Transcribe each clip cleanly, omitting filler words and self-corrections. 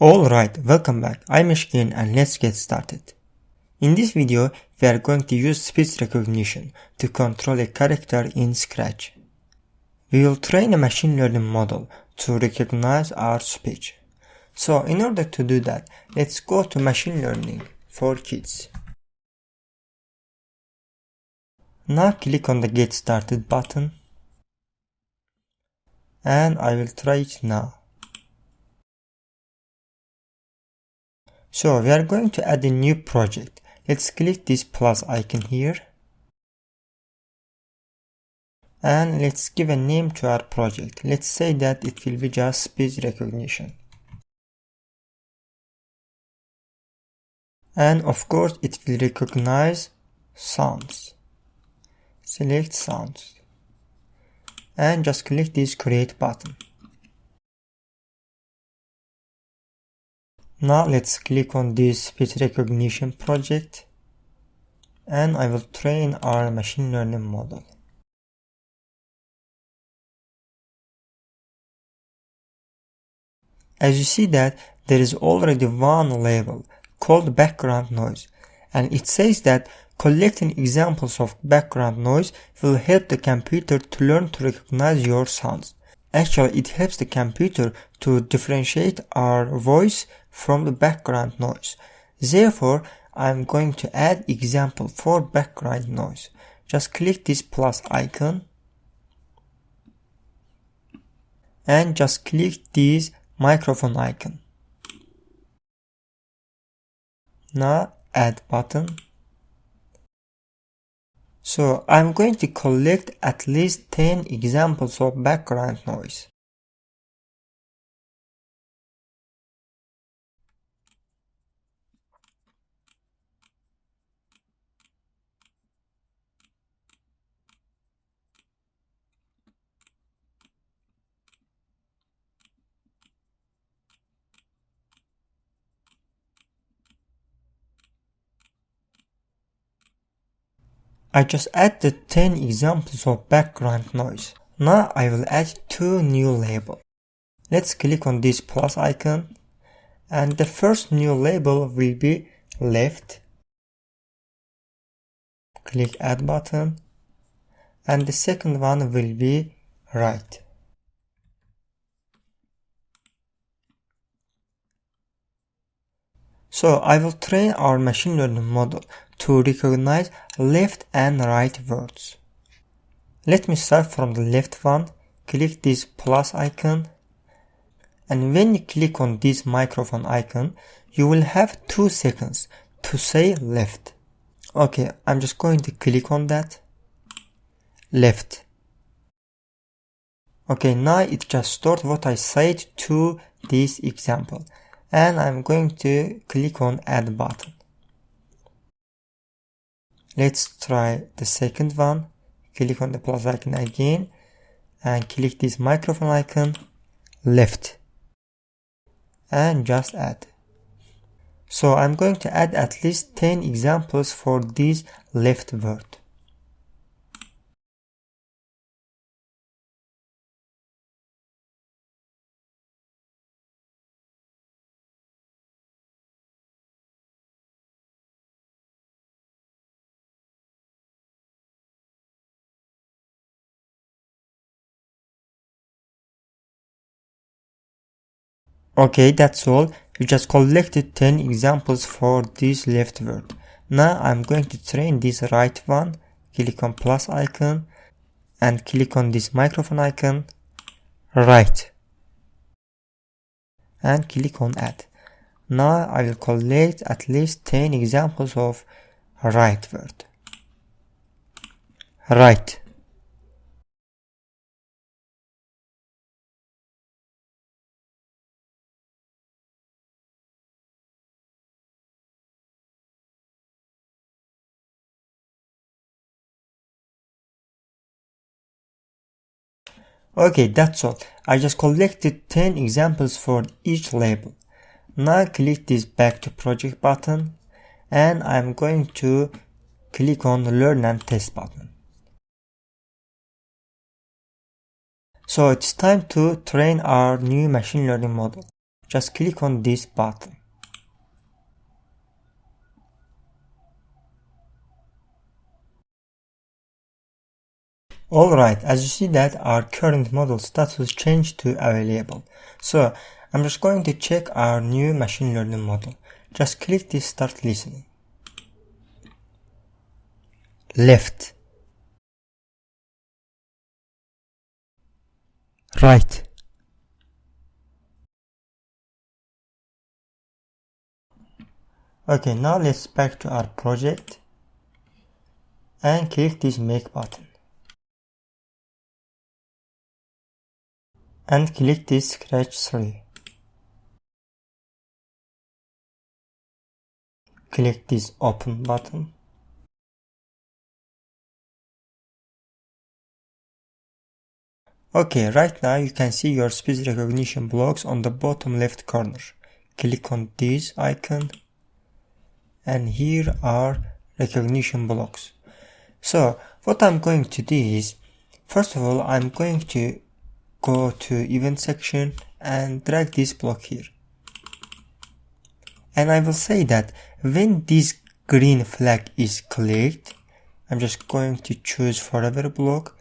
Alright, welcome back. I'm Mishkin and let's get started. In this video, we are going to use speech recognition to control a character in Scratch. We will train a machine learning model to recognize our speech. So in order to do that, let's go to machine learning for kids. Now click on the get started button and I will try it now. So we are going to add a new project. Let's click this plus icon here. And let's give a name to our project. Let's say that it will be just speech recognition. And of course it will recognize sounds. Select sounds. And just click this create button. Now let's click on this speech recognition project and I will train our machine learning model. As you see that there is already one label called background noise, and it says that collecting examples of background noise will help the computer to learn to recognize your sounds. Actually, it helps the computer to differentiate our voice from the background noise. Therefore, I'm going to add example for background noise. Just click this plus icon and just click this microphone icon. Now add button. So I'm going to collect at least 10 examples of background noise. I just added 10 examples of background noise. Now I will add two new labels. Let's click on this plus icon and the first new label will be left. Click add button and the second one will be right. So I will train our machine learning model to recognize left and right words. Let me start from the left one. Click this plus icon. And when you click on this microphone icon, you will have 2 seconds to say left. Okay, I'm just going to click on that. Left. Okay, now it just stored what I said to this example. And I'm going to click on add button. Let's try the second one. Click on the plus icon again and click this microphone icon, left, and just add. So I'm going to add at least 10 examples for this left word. Okay, that's all. We just collected 10 examples for this left word. Now I'm going to train this right one. Click on plus icon and click on this microphone icon, right, and click on add. Now I will collect at least 10 examples of right word. Right. Okay, that's all. I just collected 10 examples for each label. Now click this back to project button and I'm going to click on learn and test button. So it's time to train our new machine learning model. just click on this button. Alright, as you see that our current model status changed to available. So I'm just going to check our new machine learning model. Just click this start listening. Left. Right. Okay, now let's back to our project and click this make button. And click this scratch 3. Click this open button. Okay, right now you can see your speech recognition blocks on the bottom left corner. Click on this icon and here are recognition blocks. So what I'm going to do is, first of all, I'm going to go to event section and drag this block here. And I will say that when this green flag is clicked, I'm just going to choose forever block.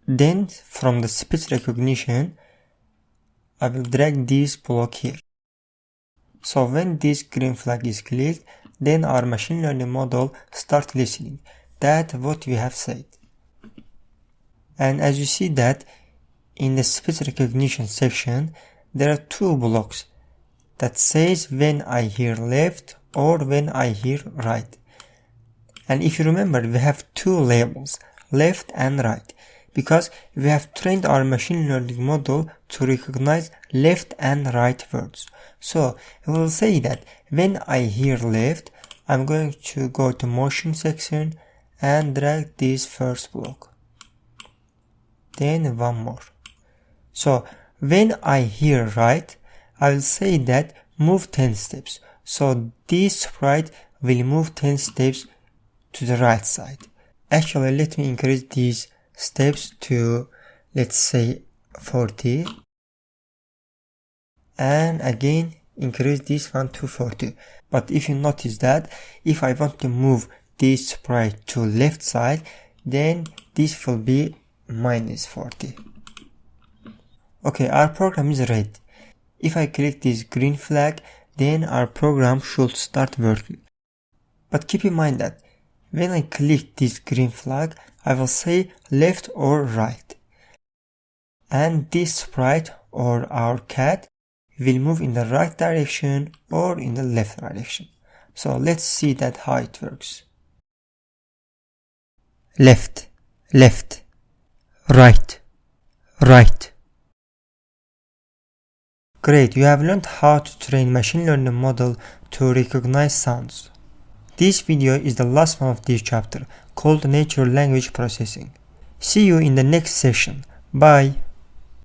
Then from the speech recognition, I will drag this block here. So when this green flag is clicked, then our machine learning model starts listening. That's what we have said. And as you see that in the speech recognition section, there are two blocks that says when I hear left or when I hear right. And if you remember, we have two labels, left and right, because we have trained our machine learning model to recognize left and right words. So we will say that when I hear left, I'm going to go to motion section and drag this first block. Then one more. So when I hear right, I will say that move 10 steps. So this sprite will move 10 steps to the right side. Actually, let me increase these steps to, let's say, 40. And again, increase this one to 40. But if you notice that, if I want to move this sprite to left side, then this will be -40. Okay, our program is ready. If I click this green flag, then our program should start working. But keep in mind that when I click this green flag, I will say left or right. And this sprite or our cat will move in the right direction or in the left direction. So let's see that how it works. Left, left, right, right. Great, you have learned how to train machine learning model to recognize sounds. This video is the last one of this chapter, called Natural Language Processing. See you in the next session. Bye.